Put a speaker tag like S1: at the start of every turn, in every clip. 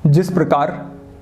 S1: जिस प्रकार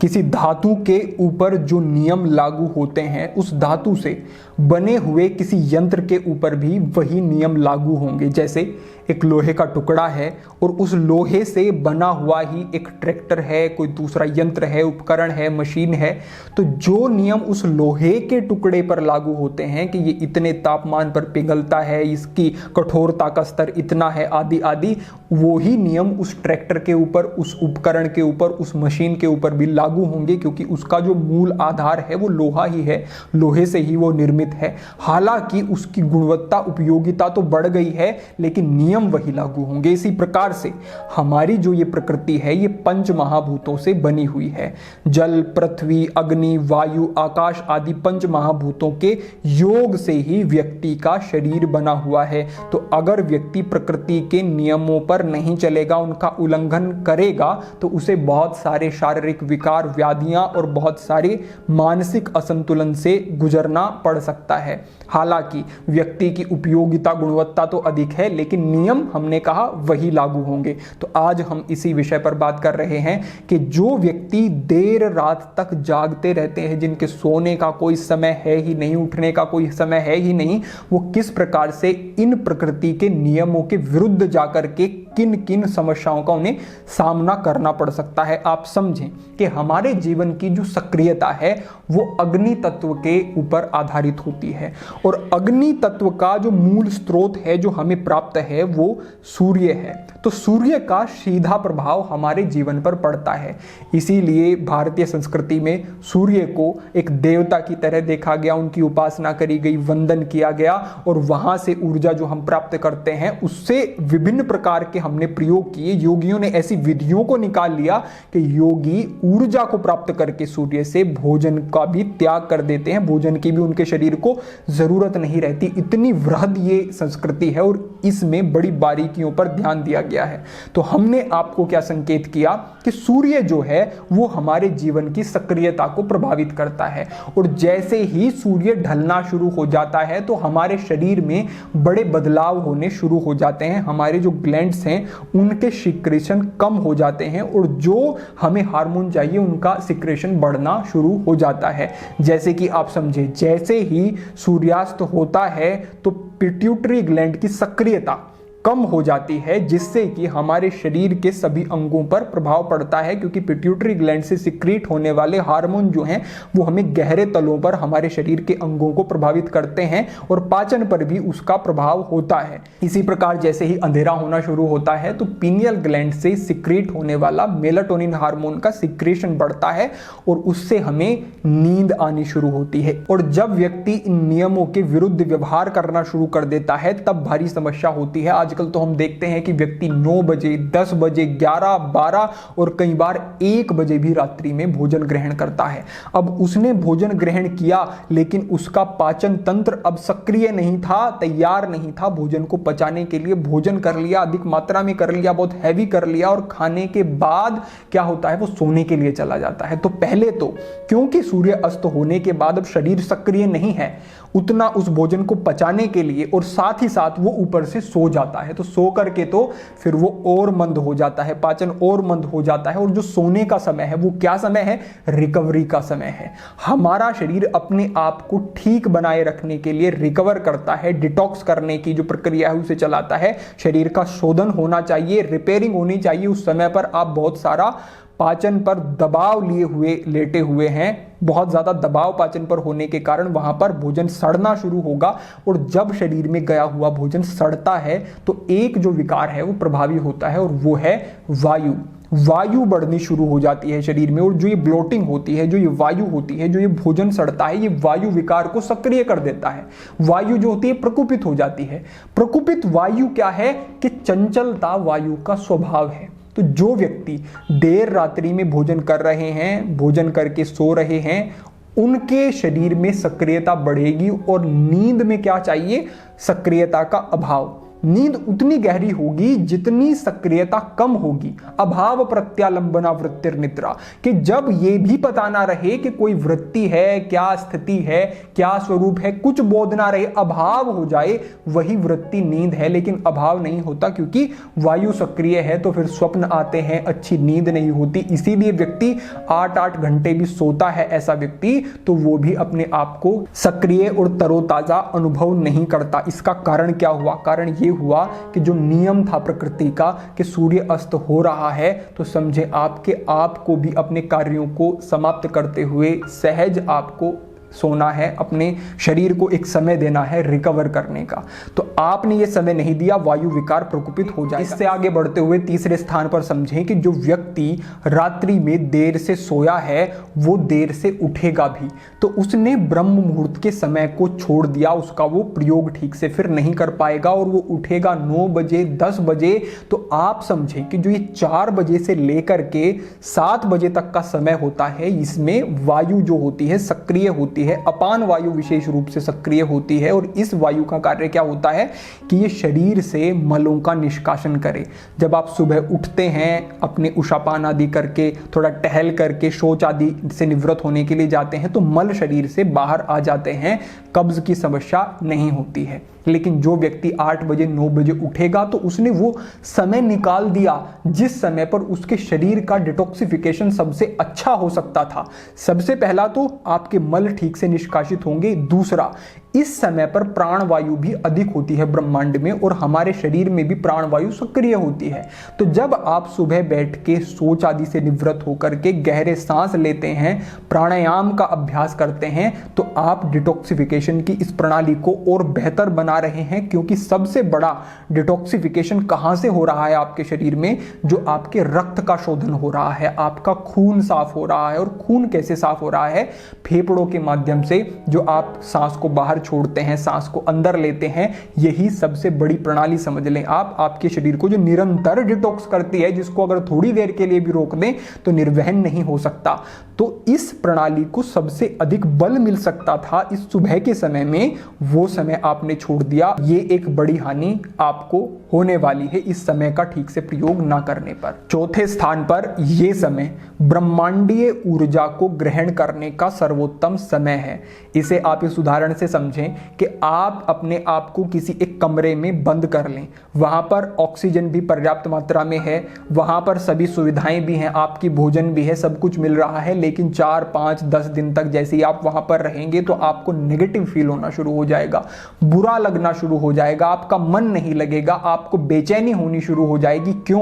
S1: किसी धातु के ऊपर जो नियम लागू होते हैं, उस धातु से बने हुए किसी यंत्र के ऊपर भी वही नियम लागू होंगे। जैसे एक लोहे का टुकड़ा है और उस लोहे से बना हुआ ही एक ट्रैक्टर है, कोई दूसरा यंत्र है, उपकरण है, मशीन है, तो जो नियम उस लोहे के टुकड़े पर लागू होते हैं कि ये इतने तापमान पर पिघलता है, इसकी कठोरता का स्तर इतना है, आदि आदि, वो ही नियम उस ट्रैक्टर के ऊपर, उस उपकरण के ऊपर, उस मशीन के ऊपर भी लागू होंगे, क्योंकि उसका जो मूल आधार है वो लोहा ही है, लोहे से ही वो निर्मित है। हालांकि उसकी गुणवत्ता, उपयोगिता तो बढ़ गई है, लेकिन नियम वही लागू होंगे। इसी प्रकार से हमारी जो ये प्रकृति है, ये पंच महाभूतों से बनी हुई है। जल, पृथ्वी, अग्नि, वायु, आकाश आदि पंच महाभूतों के योग से ही व्यक्ति का शरीर बना हुआ है। तो अगर व्यक्ति प्रकृति के नियमों पर नहीं चलेगा, उनका उल्लंघन करेगा, तो उसे बहुत सारे शारीरिक विकार, व्याधियां और बहुत सारे मानसिक असंतुलन से गुजरना पड़ सकता है। हालांकि व्यक्ति की उपयोगिता, गुणवत्ता तो अधिक है, लेकिन नियम हमने कहा वही लागू होंगे। तो आज हम इसी विषय पर बात कर रहे हैं कि जो व्यक्ति देर रात तक जागते रहते हैं, जिनके सोने का कोई समय है ही नहीं, उठने का कोई समय है ही नहीं, वो किस प्रकार से इन प्रकृति के नियमों के विरुद्ध जाकर के किन किन समस्याओं का उन्हें सामना करना पड़ सकता है। आप समझें कि हमारे जीवन की जो सक्रियता है वो अग्नि तत्व के ऊपर आधारित होती है, और अग्नि तत्व का जो मूल स्रोत है, जो हमें प्राप्त है, वो सूर्य है। तो सूर्य का सीधा प्रभाव हमारे जीवन पर पड़ता है। इसीलिए भारतीय संस्कृति में सूर्य को एक देवता की तरह देखा गया, उनकी उपासना करी गई, वंदन किया गया, और वहां से ऊर्जा जो हम प्राप्त करते हैं उससे विभिन्न प्रकार के हमने प्रयोग किए। योगियों ने ऐसी विधियों को निकाल लिया कि योगी ऊर्जा को प्राप्त करके सूर्य से भोजन का भी त्याग कर देते हैं, भोजन की भी उनके शरीर को जरूरत नहीं रहती। इतनी वृहद ये संस्कृति है और इसमें बड़ी बारीकियों पर ध्यान दिया गया है। तो हमने आपको क्या संकेत किया कि सूर्य जो है वो हमारे जीवन की सक्रियता को प्रभावित करता है, और जैसे ही सूर्य ढलना शुरू हो जाता है तो हमारे शरीर में बड़े बदलाव होने शुरू हो जाते हैं। हमारे जो ग्लैंड्स हैं उनके सिक्रेशन कम हो जाते हैं, और जो हमें हार्मोन चाहिए उनका सिक्रेशन बढ़ना शुरू हो जाता है। जैसे कि आप समझे, जैसे ही सूर्यास्त होता है तो पिट्यूटरी ग्लैंड की सक्रियता कम हो जाती है, जिससे कि हमारे शरीर के सभी अंगों पर प्रभाव पड़ता है, क्योंकि पिट्यूटरी ग्लैंड से सिक्रीट होने वाले हार्मोन जो हैं वो हमें गहरे तलों पर हमारे शरीर के अंगों को प्रभावित करते हैं, और पाचन पर भी उसका प्रभाव होता है। इसी प्रकार जैसे ही अंधेरा होना शुरू होता है तो पीनियल ग्लैंड से सिक्रीट होने वाला मेलाटोनिन हार्मोन का सिक्रेशन बढ़ता है, और उससे हमें नींद आनी शुरू होती है। और जब व्यक्ति इन नियमों के विरुद्ध व्यवहार करना शुरू कर देता है तब भारी समस्या होती है। आजकल तो हम देखते हैं कि व्यक्ति 9 बजे, 10 बजे, 11, 12 और कई बार 1 बजे भी रात्रि में भोजन ग्रहण करता है। अब उसने भोजन ग्रहण किया, लेकिन उसका पाचन तंत्र अब सक्रिय नहीं था, तैयार नहीं था भोजन को पचाने के लिए। भोजन कर लिया, अधिक मात्रा में कर लिया, बहुत हैवी कर लिया, और खाने के बाद क्या होता है, वो सोने के लिए चला जाता है। तो पहले तो क्योंकि सूर्य अस्त होने के बाद अब शरीर सक्रिय नहीं है उतना उस भोजन को पचाने के लिए, और साथ ही साथ वो ऊपर से सो जाता है, तो सो करके तो फिर वो और मंद हो जाता है, पाचन और मंद हो जाता है। और जो सोने का समय है वो क्या समय है, रिकवरी का समय है। हमारा शरीर अपने आप को ठीक बनाए रखने के लिए रिकवर करता है, डिटॉक्स करने की जो प्रक्रिया है उसे चलाता है। शरीर का शोधन होना चाहिए, रिपेयरिंग होनी चाहिए। उस समय पर आप बहुत सारा पाचन पर दबाव लिए हुए लेटे हुए हैं, बहुत ज्यादा दबाव पाचन पर होने के कारण वहां पर भोजन सड़ना शुरू होगा, और जब शरीर में गया हुआ भोजन सड़ता है तो एक जो विकार है वो प्रभावी होता है, और वो है वायु। वायु बढ़नी शुरू हो जाती है शरीर में, और जो ये ब्लोटिंग होती है, जो ये वायु होती है, जो ये भोजन सड़ता है, ये वायु विकार को सक्रिय कर देता है। वायु जो होती है प्रकुपित हो जाती है। प्रकुपित वायु क्या है कि चंचलता वायु का स्वभाव है। तो जो व्यक्ति देर रात्रि में भोजन कर रहे हैं, भोजन करके सो रहे हैं, उनके शरीर में सक्रियता बढ़ेगी, और नींद में क्या चाहिए, सक्रियता का अभाव। नींद उतनी गहरी होगी जितनी सक्रियता कम होगी। अभाव प्रत्यालंबना वृत्तिर निद्रा, कि जब ये भी पता ना रहे कि कोई वृत्ति है, क्या स्थिति है, क्या स्वरूप है, कुछ बोध ना रहे, अभाव हो जाए, वही वृत्ति नींद है। लेकिन अभाव नहीं होता क्योंकि वायु सक्रिय है, तो फिर स्वप्न आते हैं, अच्छी नींद नहीं होती। इसीलिए व्यक्ति 8-8 घंटे भी सोता है ऐसा व्यक्ति, तो वो भी अपने आप को सक्रिय और तरोताजा अनुभव नहीं करता। इसका कारण क्या हुआ? कारण ये हुआ कि जो नियम था प्रकृति का कि सूर्य अस्त हो रहा है, तो समझे आपके आप को भी अपने कार्यों को समाप्त करते हुए सहज आपको सोना है, अपने शरीर को एक समय देना है रिकवर करने का। तो आपने ये समय नहीं दिया, वायु विकार प्रकोपित हो जाएगा। इससे आगे बढ़ते हुए तीसरे स्थान पर समझें कि जो व्यक्ति रात्रि में देर से सोया है वो देर से उठेगा भी, तो उसने ब्रह्म मुहूर्त के समय को छोड़ दिया, उसका वो प्रयोग ठीक से फिर नहीं कर पाएगा और वो उठेगा 9 बजे 10 बजे। तो आप समझें कि जो ये 4 बजे से लेकर के 7 बजे तक का समय होता है, इसमें वायु जो होती है सक्रिय होती है, अपान वायु विशेष रूप से सक्रिय होती है। और इस वायु का कार्य क्या होता है कि ये शरीर से मलों का निष्कासन करे। जब आप सुबह उठते हैं, अपने उषापान आदि करके, थोड़ा टहल करके, शौच आदि से निवृत्त होने के लिए जाते हैं, तो मल शरीर से बाहर आ जाते हैं, कब्ज की समस्या नहीं होती है। लेकिन जो व्यक्ति 8 बजे 9 बजे उठेगा तो उसने वो समय निकाल दिया जिस समय पर उसके शरीर का डिटॉक्सिफिकेशन सबसे अच्छा हो सकता था। सबसे पहला तो आपके मल ठीक से निष्कासित होंगे, दूसरा इस समय पर प्राणवायु भी अधिक होती है ब्रह्मांड में और हमारे शरीर में भी प्राणवायु सक्रिय होती है। तो जब आप सुबह बैठ के सोच आदि से निवृत्त होकर के गहरे सांस लेते हैं, प्राणायाम का अभ्यास करते हैं, तो आप डिटॉक्सिफिकेशन की इस प्रणाली को और बेहतर बना रहे हैं। क्योंकि सबसे बड़ा डिटॉक्सिफिकेशन कहां से हो रहा है आपके शरीर में? जो आपके रक्त का शोधन हो रहा है, आपका खून साफ हो रहा है। और खून कैसे साफ हो रहा है? फेफड़ों के माध्यम से, जो आप सांस को बाहर छोड़ते हैं, सांस को अंदर लेते हैं, यही सबसे बड़ी प्रणाली समझ लें आप, आपके शरीर को जो निरंतर डिटॉक्स करती है, जिसको अगर थोड़ी देर के लिए भी रोक दें तो निर्वहन नहीं हो सकता। तो इस प्रणाली को सबसे अधिक बल मिल सकता था इस सुबह के समय में, वो समय आपने छोड़ दिया। ये एक बड़ी हानि आपको होने वाली है इस समय का ठीक से प्रयोग ना करने पर। चौथे स्थान पर यह समय ब्रह्मांडीय ऊर्जा को ग्रहण करने का सर्वोत्तम समय है। इसे आप इस उदाहरण से समझें कि आप अपने आप को किसी एक कमरे में बंद कर लें, वहां पर ऑक्सीजन भी पर्याप्त मात्रा में है, वहां पर सभी सुविधाएं भी हैं, आपकी भोजन भी है, सब कुछ मिल रहा है। लेकिन 4, 5, 10 दिन तक जैसे ही आप वहां पर रहेंगे तो आपको नेगेटिव फील होना शुरू हो जाएगा, बुरा लगना शुरू हो जाएगा, आपका मन नहीं लगेगा, आपको बेचैनी होनी शुरू हो जाएगी। क्यों?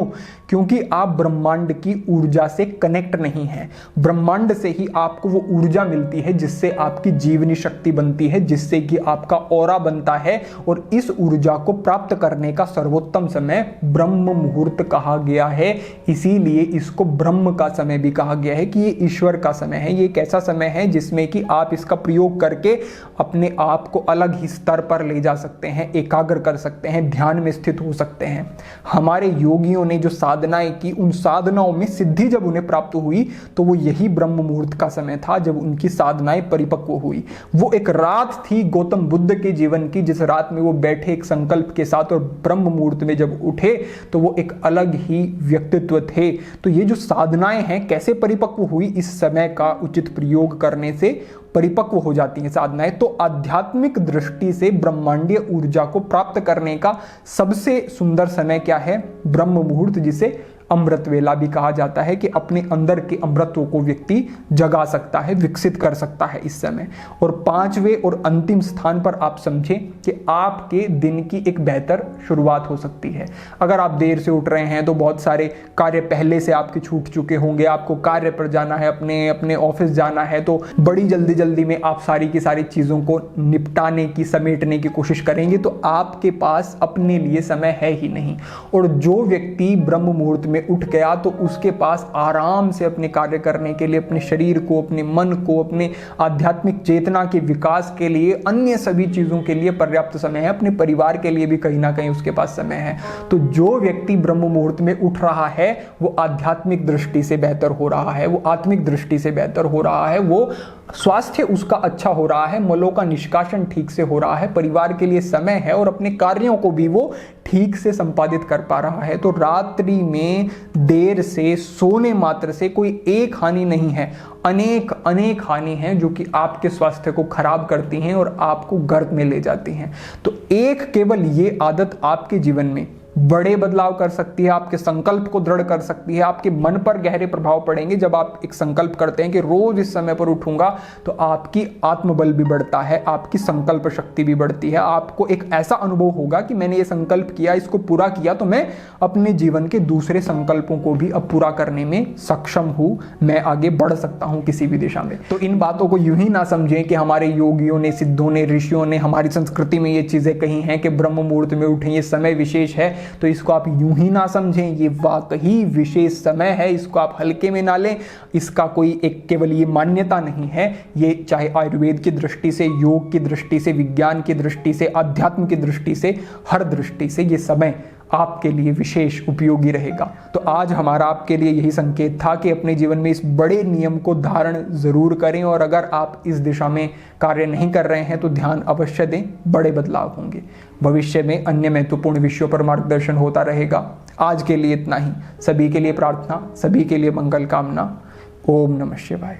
S1: क्योंकि आप ब्रह्मांड की ऊर्जा से कनेक्ट नहीं हैं। ब्रह्मांड से ही आपको वो ऊर्जा मिलती है जिससे आपकी जीवनी शक्ति बनती है, जिससे कि आपका ऑरा बनता है। और इस ऊर्जा को प्राप्त करने का सर्वोत्तम समय ब्रह्म मुहूर्त कहा गया है। इसीलिए इसको ब्रह्म का समय भी कहा गया है कि ये ईश्वर का समय है। ये एक ऐसा समय है जिसमें कि आप इसका प्रयोग करके अपने आप को अलग ही स्तर पर ले जा सकते हैं, एकाग्र कर सकते हैं, ध्यान में स्थित हो सकते हैं। हमारे योगियों ने जो साधनाएं की, उन साधनाओं में सिद्धि जब उन्हें प्राप्त हुई तो वो यही ब्रह्म मुहूर्त का समय था जब उनकी साधनाएं परिपक्व हुई। वो एक रात थी गौतम बुद्ध के जीवन की, जिस रात में वो बैठे एक संकल्प के साथ और ब्रह्म मुहूर्त में जब उठे तो वो एक अलग ही व्यक्तित्व थे। तो ये जो साधनाएं हैं कैसे परिपक्व हुई? इस समय का उचित प्रयोग करने से परिपक्व हो जाती हैं साधनाएं। तो आध्यात्मिक दृष्टि से ब्रह्मांडीय ऊर्जा को प्राप्त करने का सबसे सुंदर समय क्या है? ब्रह्म मुहूर्त, जिसे अमृत वेला भी कहा जाता है, कि अपने अंदर के अमृतों को व्यक्ति जगा सकता है, विकसित कर सकता है इस समय। और 5वें और अंतिम स्थान पर आप समझें कि आपके दिन की एक बेहतर शुरुआत हो सकती है। अगर आप देर से उठ रहे हैं तो बहुत सारे कार्य पहले से आपके छूट चुके होंगे, आपको कार्य पर जाना है, अपने ऑफिस जाना है, तो बड़ी जल्दी में आप सारी की सारी चीज़ों को निपटाने की, समेटने की कोशिश करेंगे, तो आपके पास अपने लिए समय है ही नहीं। और जो व्यक्ति ब्रह्म मुहूर्त में उठ गया तो उसके पास आराम से अपने कार्य करने के लिए, अपने शरीर को, अपने मन को, अपने आध्यात्मिक चेतना के विकास के लिए, अन्य सभी चीजों के लिए पर्याप्त समय है। अपने परिवार के लिए भी कहीं ना कहीं उसके पास समय है। तो जो व्यक्ति ब्रह्म मुहूर्त में उठ रहा है वो आध्यात्मिक दृष्टि से बेहतर हो रहा है, वो आत्मिक दृष्टि से बेहतर हो रहा है, वो स्वास्थ्य उसका अच्छा हो रहा है, मलों का निष्कासन ठीक से हो रहा है, परिवार के लिए समय है और अपने कार्यों को भी वो ठीक से संपादित कर पा रहा है। तो रात्रि में देर से सोने मात्र से कोई एक हानि नहीं है, अनेक हानि हैं जो कि आपके स्वास्थ्य को खराब करती हैं और आपको गर्त में ले जाती हैं। तो एक केवल ये आदत आपके जीवन में बड़े बदलाव कर सकती है, आपके संकल्प को दृढ़ कर सकती है, आपके मन पर गहरे प्रभाव पड़ेंगे। जब आप एक संकल्प करते हैं कि रोज इस समय पर उठूंगा, तो आपकी आत्मबल भी बढ़ता है, आपकी संकल्प शक्ति भी बढ़ती है। आपको एक ऐसा अनुभव होगा कि मैंने ये संकल्प किया, इसको पूरा किया, तो मैं अपने जीवन के दूसरे संकल्पों को भी अब पूरा करने में सक्षम हूं, मैं आगे बढ़ सकता हूं किसी भी दिशा में। तो इन बातों को यूं ही ना समझें कि हमारे योगियों ने, सिद्धों ने, ऋषियों ने हमारी संस्कृति में ये चीजें कही हैं कि ब्रह्म मुहूर्त में उठें, ये समय विशेष है, तो इसको आप यूं ही ना समझें। ये वाकई विशेष समय है, इसको आप हल्के में ना लें। इसका कोई एक केवल ये मान्यता नहीं है, ये चाहे आयुर्वेद की दृष्टि से, योग की दृष्टि से, विज्ञान की दृष्टि से, अध्यात्म की दृष्टि से, हर दृष्टि से ये समय आपके लिए विशेष उपयोगी रहेगा। तो आज हमारा आपके लिए यही संकेत था कि अपने जीवन में इस बड़े नियम को धारण जरूर करें, और अगर आप इस दिशा में कार्य नहीं कर रहे हैं तो ध्यान अवश्य दें, बड़े बदलाव होंगे। भविष्य में अन्य महत्वपूर्ण विषयों पर मार्गदर्शन होता रहेगा। आज के लिए इतना ही। सभी के लिए प्रार्थना, सभी के लिए मंगल कामना। ओम नमः शिवाय।